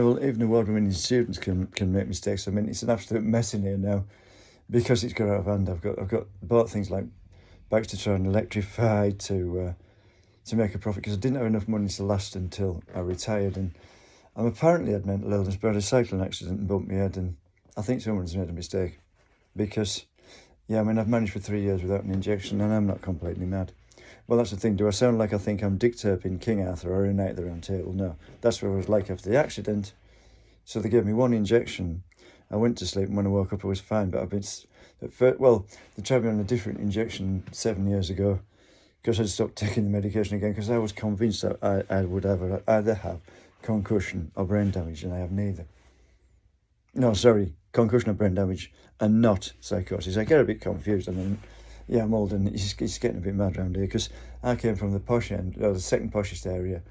Well, even award-winning students can make mistakes. I mean, it's an absolute mess in here now because it's got out of hand. I've got bought things like bikes to try and electrify to make a profit because I didn't have enough money to last until I retired, and I'm apparently had mental illness, but I had a cycling accident and bumped my head, and I think someone's made a mistake because, yeah, I mean, I've managed for 3 years without an injection and I'm not completely mad. Well, that's the thing. Do I sound like I think I'm Dick Turpin, King Arthur, or a Knight of the Round Table? No. That's what I was like after the accident. So they gave me one injection. I went to sleep, and when I woke up, I was fine. But I've been, they tried me on a different injection 7 years ago because I'd stopped taking the medication again because I was convinced that I would either have concussion or brain damage, and I have neither. No, sorry, concussion or brain damage, and not psychosis. I get a bit confused. I mean, yeah, I'm old and it's getting a bit mad around here because I came from the posh end, or the second poshest area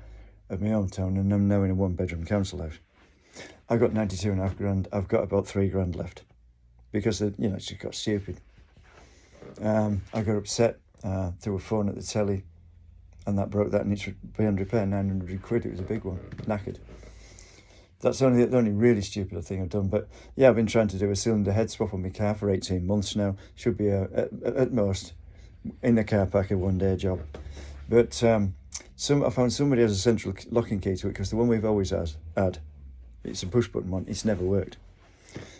of my hometown, and I'm now in a one-bedroom council house. I got 92.5 grand. I've got about 3 grand left because it's just got stupid. I got upset through a phone at the telly, and that broke that, and it's beyond repair. 900 quid. It was a big one, knackered. That's the only really stupid thing I've done. But yeah, I've been trying to do a cylinder head swap on my car for 18 months now. Should be at most in the car park a one-day job. But I found somebody has a central locking key to it because the one we've always had, it's a push button one. It's never worked.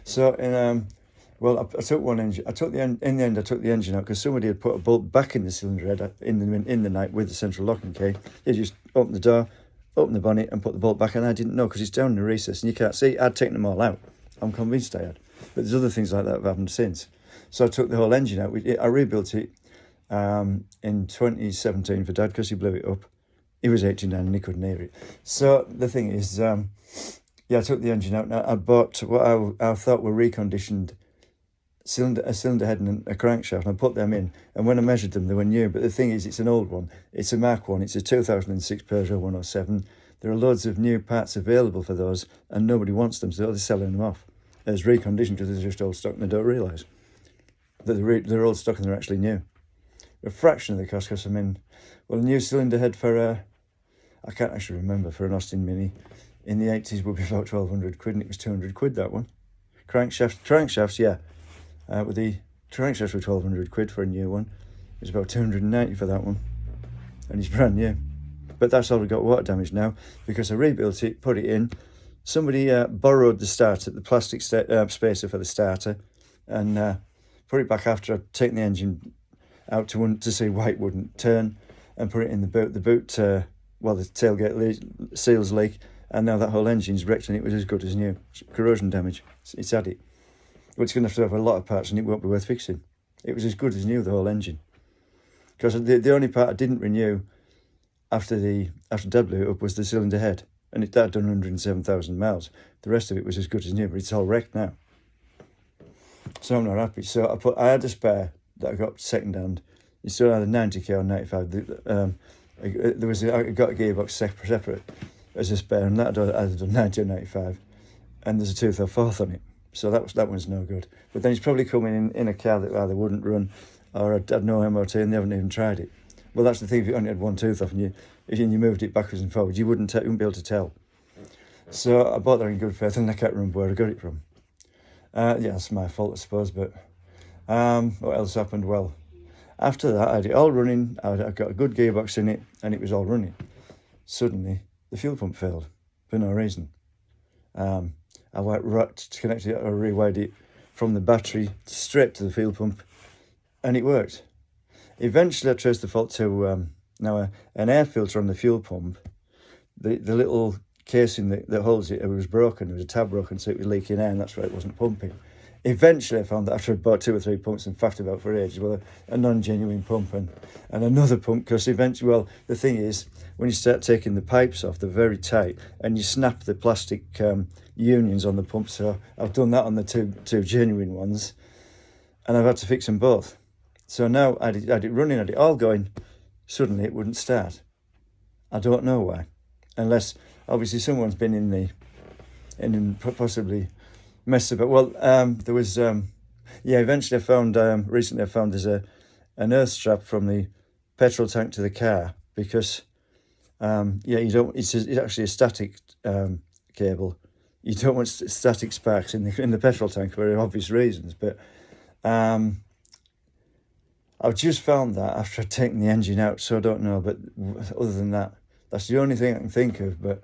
So I took one engine. I took the engine out because somebody had put a bolt back in the cylinder head in the night with the central locking key. You just open the door, open the bonnet and put the bolt back, and I didn't know because it's down in the recess and you can't see. I'd taken them all out. I'm convinced I had. But there's other things like that have happened since. So I took the whole engine out. I rebuilt it in 2017 for Dad because he blew it up. He was 89 and he couldn't hear it. So the thing is, I took the engine out. Now I bought what I thought were reconditioned a cylinder head and a crankshaft, and I put them in, and when I measured them they were new. But the thing is, it's an old one. It's a Mark 1. It's a 2006 Peugeot 107. There are loads of new parts available for those and nobody wants them, so they're selling them off as reconditioned because they're just old stock and they don't realise that they're old stock and they're actually new. A fraction of the cost because a new cylinder head for I can't actually remember, for an Austin Mini in the 80s would be about 1,200 quid, and it was 200 quid, that one. Crankshafts, yeah. With the crankshafts were 1,200 quid for a new one. It was about 290 for that one, and it's brand new. But that's all we got water damage now because I rebuilt it, put it in. Somebody borrowed the starter, the plastic spacer for the starter, and put it back after I'd taken the engine out to see why it wouldn't turn, and put it in the boot. The boot, the tailgate seals leak, and now that whole engine's wrecked and it was as good as new. Corrosion damage, it's had it. But it's going to have a lot of parts and it won't be worth fixing. It was as good as new, the whole engine. Because the only part I didn't renew after Dad blew it up was the cylinder head, and that had done 107,000 miles. The rest of it was as good as new, but it's all wrecked now. So I'm not happy. So I had a spare that I got second hand. It's still either 90k or 95. I got a gearbox separate as a spare, and that I'd done 90 or 95, and there's a tooth or fourth on it. So that one's no good. But then it's probably coming in a car that either wouldn't run or had no MOT and they haven't even tried it. Well, that's the thing. If you only had one tooth off and you moved it backwards and forwards, you wouldn't be able to tell. So I bought that in good faith, and I can't remember where I got it from. That's my fault, I suppose. But what else happened? Well, after that, I had it all running. I got a good gearbox in it, and it was all running. Suddenly, the fuel pump failed for no reason. I went right to connect it, or rewired it from the battery straight to the fuel pump, and it worked. Eventually, I traced the fault to an air filter on the fuel pump. The little casing that holds it was broken. There was a tab broken, so it was leaking air, and that's why it wasn't pumping. Eventually, I found that after I bought 2 or 3 pumps and faffed about for ages, a non-genuine pump and another pump, because eventually, the thing is, when you start taking the pipes off, they're very tight, and you snap the plastic unions on the pump. So I've done that on the two genuine ones, and I've had to fix them both. So now I had it running, I had it all going. Suddenly, it wouldn't start. I don't know why, unless obviously someone's been in possibly messed about. Well, there was eventually recently I found there's an earth strap from the petrol tank to the car, because it's actually a static cable, you don't want static sparks in the petrol tank for obvious reasons. But I've just found that after I've taken the engine out, so I don't know. But other than that, that's the only thing I can think of. But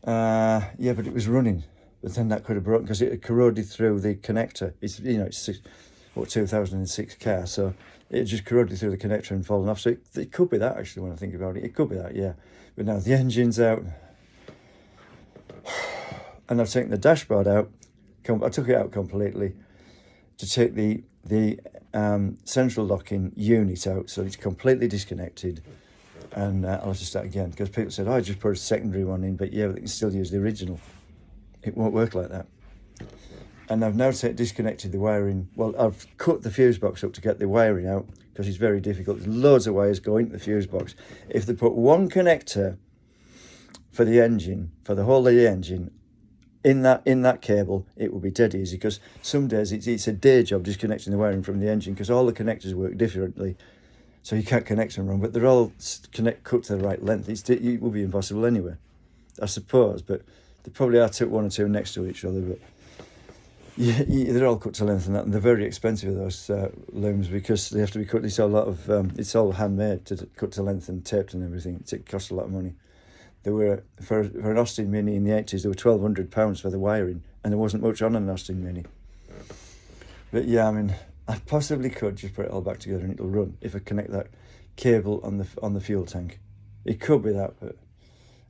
yeah, but it was running. But then that could have broken because it had corroded through the connector. It's 2006 car, so it just corroded through the connector and fallen off. So it could be that, actually, when I think about it. It could be that, yeah. But now the engine's out, and I've taken the dashboard out. I took it out completely to take the central locking unit out, so it's completely disconnected. And I'll have to start again, because people said, I just put a secondary one in, but yeah, but they can still use the original. It won't work like that. And I've now disconnected the wiring. Well, I've cut the fuse box up to get the wiring out, because it's very difficult. There's loads of wires going into the fuse box. If they put one connector for the engine, for the whole of the engine, in that cable, it will be dead easy, because some days it's a day job disconnecting the wiring from the engine, because all the connectors work differently, so you can't connect them wrong, but they're all cut to the right length. It will be impossible anyway, I suppose, but they probably are one or two next to each other, but yeah, they're all cut to length and that, and they're very expensive, those looms, because they have to be cut. It's all handmade to cut to length and taped and everything. It costs a lot of money. There were, for an Austin Mini in the 80s, there were £1,200 for the wiring, and there wasn't much on an Austin Mini. But yeah, I mean, I possibly could just put it all back together and it'll run if I connect that cable on the fuel tank. It could be that, but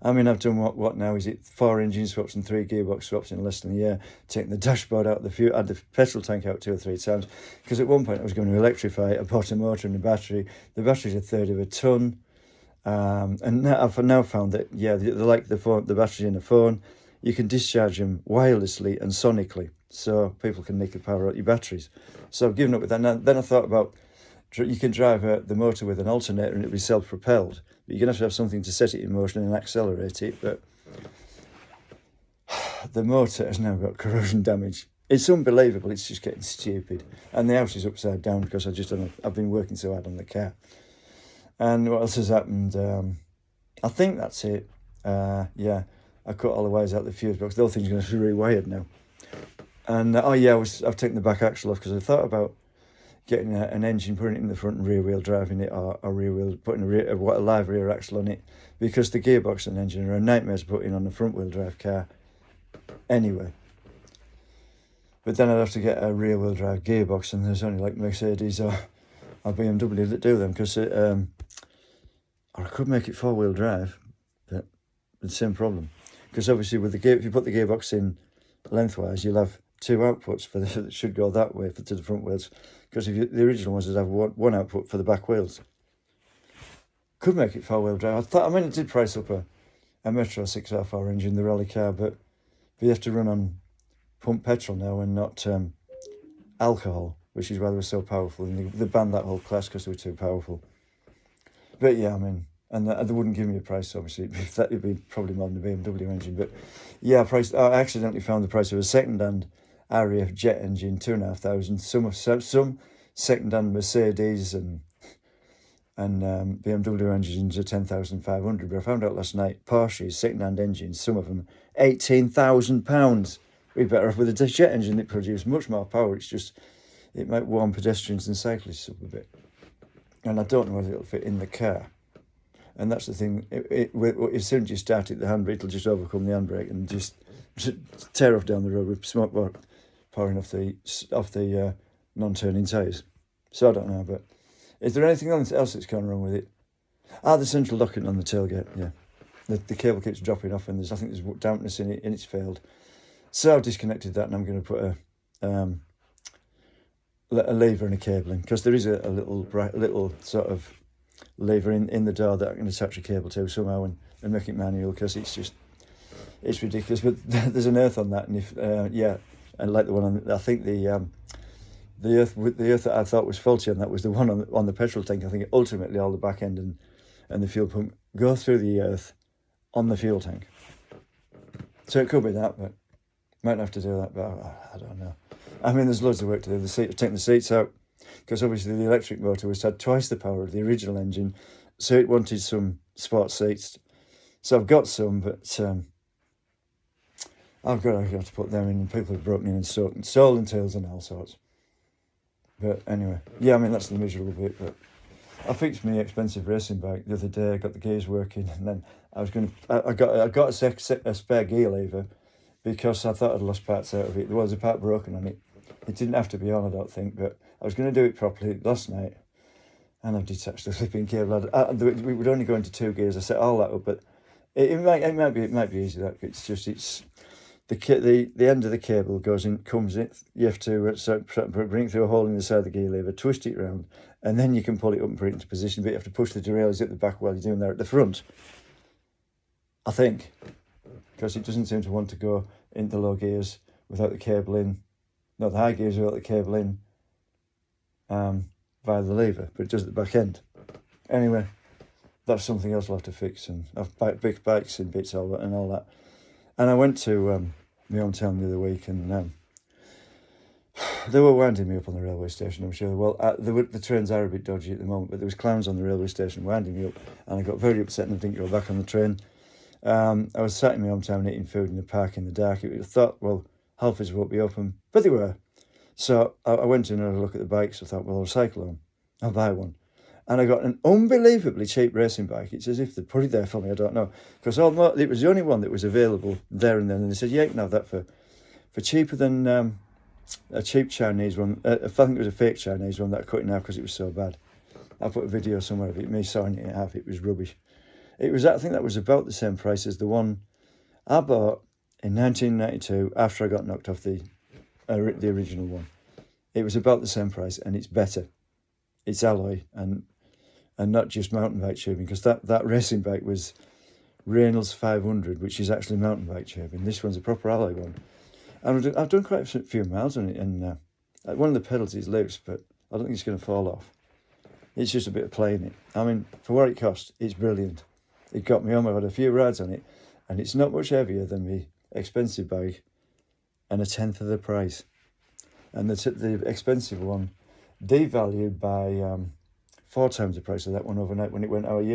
I mean, I've done what now? Is it 4 engine swaps and 3 gearbox swaps in less than a year? Taking the dashboard out, had the petrol tank out 2 or 3 times, because at one point I was going to electrify it. I bought a motor and a battery. The battery's a third of a ton. And now I've now found that, yeah, they're like the batteries in a phone. You can discharge them wirelessly and sonically, so people can nick the power out your batteries. So I've given up with that. Now, then I thought about, you can drive the motor with an alternator and it'll be self-propelled. But you're going to have something to set it in motion and accelerate it. But the motor has now got corrosion damage. It's unbelievable. It's just getting stupid. And the house is upside down because I've been working so hard on the car. And what else has happened? I think that's it. Yeah, I cut all the wires out of the fuse box. The whole thing's going to be rewired now. And I've taken the back axle off, because I thought about getting an engine, putting it in the front and rear wheel driving it, or rear wheel, putting a live rear axle on it, because the gearbox and engine are a nightmare to put in on a front wheel drive car anyway. But then I'd have to get a rear wheel drive gearbox, and there's only like Mercedes or BMW that do them, because or I could make it 4-wheel drive, but the same problem, because obviously with if you put the gearbox in lengthwise, you'll have 2 outputs that should go that way to the front wheels, because the original ones would have one output for the back wheels. Could make it 4-wheel drive. It did price up a Metro 6R4 engine, the rally car, but you have to run on pump petrol now and not alcohol, which is why they were so powerful, and they banned that whole class because they were too powerful. But yeah, I mean, and they wouldn't give me a price, obviously. It'd be probably more than a BMW engine. But yeah, I accidentally found the price of a second-hand RAF jet engine, 2,500. Some second-hand Mercedes and BMW engines are 10,500. But I found out last night, Porsche's second-hand engines, some of them, £18,000. We're better off with a jet engine that produces much more power. It's just, it might warm pedestrians and cyclists up a bit. And I don't know whether it'll fit in the car. And that's the thing. As soon as you start it, the handbrake will just overcome the handbrake and just tear off down the road with smoke pouring off the non-turning tyres. So I don't know, but is there anything else that's gone wrong with it? The central locking on the tailgate, yeah. The cable keeps dropping off, and I think there's dampness in it, and it's failed. So I've disconnected that, and I'm going to put a lever and a cabling, because there is a little sort of lever in the door that I can attach a cable to somehow and make it manual, because it's ridiculous. But there's an earth on that, and and like the one on, I think the earth that I thought was faulty on that was the one on the petrol tank. I think ultimately all the back end and the fuel pump go through the earth on the fuel tank. So it could be that, but might have to do that, but I don't know. I mean, there's loads of work to do. Taking the seats out, because obviously the electric motor had twice the power of the original engine, so it wanted some sports seats. So I've got some, but I've got to put them in, and people have broken in and sold and tails and all sorts. But anyway, yeah, I mean, that's the miserable bit. But I fixed my expensive racing bike the other day. I got the gears working, and then I got a spare gear lever because I thought I'd lost parts out of it. There was a part broken on it. It didn't have to be on, I don't think, but I was going to do it properly last night, and I've detached the flipping cable. We would only go into 2 gears. I set all that up, but it might be easy. That it's the end of the cable comes in. You have to bring it through a hole in the side of the gear lever, twist it around, and then you can pull it up and put it into position. But you have to push the derailleurs at the back while you're doing that at the front, I think, because it doesn't seem to want to go into low gears without the cable in. No, the high gears without the cable in via the lever, but it does at the back end. Anyway, that's something else I'll have to fix, and I've big bikes and bits all that. And I went to my hometown the other week, and they were winding me up on the railway station, I'm sure. Well, the trains are a bit dodgy at the moment, but there was clowns on the railway station winding me up, and I got very upset and I didn't go back on the train. I was sat in my hometown eating food in the park in the dark. I thought, well, Halfords won't be open, but they were. So I went in and had a look at the bikes. I thought, well, I'll cycle on. I'll buy one. And I got an unbelievably cheap racing bike. It's as if they put it there for me, I don't know. Because it was the only one that was available there and then. And they said, yeah, you can have that for cheaper than a cheap Chinese one. I think it was a fake Chinese one that I cut in half because it was so bad. I put a video somewhere of it, me sawing it in half. It was rubbish. I think that was about the same price as the one I bought in 1992 after I got knocked off the original one. It was about the same price, and it's better. It's alloy and not just mountain bike tubing, because that racing bike was Reynolds 500, which is actually mountain bike tubing. This one's a proper alloy one. And I've done quite a few miles on it, and one of the pedals is loose, but I don't think it's going to fall off. It's just a bit of playing it. I mean, for what it cost, it's brilliant. It got me home. I've had a few rides on it, and it's not much heavier than the expensive bike, and 1/10 of the price. And the expensive one devalued by 4 times the price of that one overnight when it went out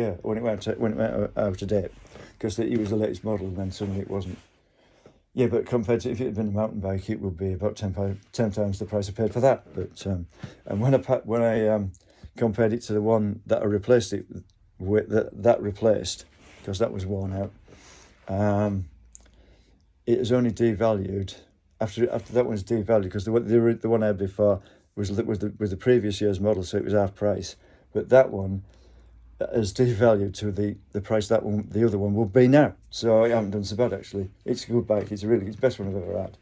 out of date, because it was the latest model, and then suddenly it wasn't. Yeah, but compared to if it had been a mountain bike, it would be about 10 times the price I paid for that. But and when I compared it to the one that I replaced it with, that replaced, because that was worn out, it was only devalued after that one's devalued, because the one I had before was the previous year's model, so it was half price. But that one is devalued to the price the other one will be now. So I haven't done so bad, actually. It's a good bike. It's the best one I've ever had.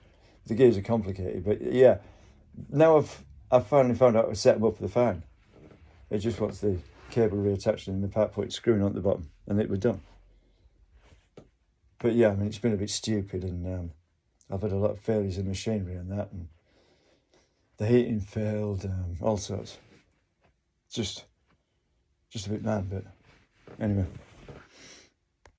The gears are complicated, but yeah. Now I've finally found out how to set them up for the fan. It just wants the cable reattached and the part point screwing on at the bottom, and it was done. But yeah, I mean, it's been a bit stupid, and I've had a lot of failures in machinery and that, and the heating failed, all sorts. Just a bit mad, but anyway.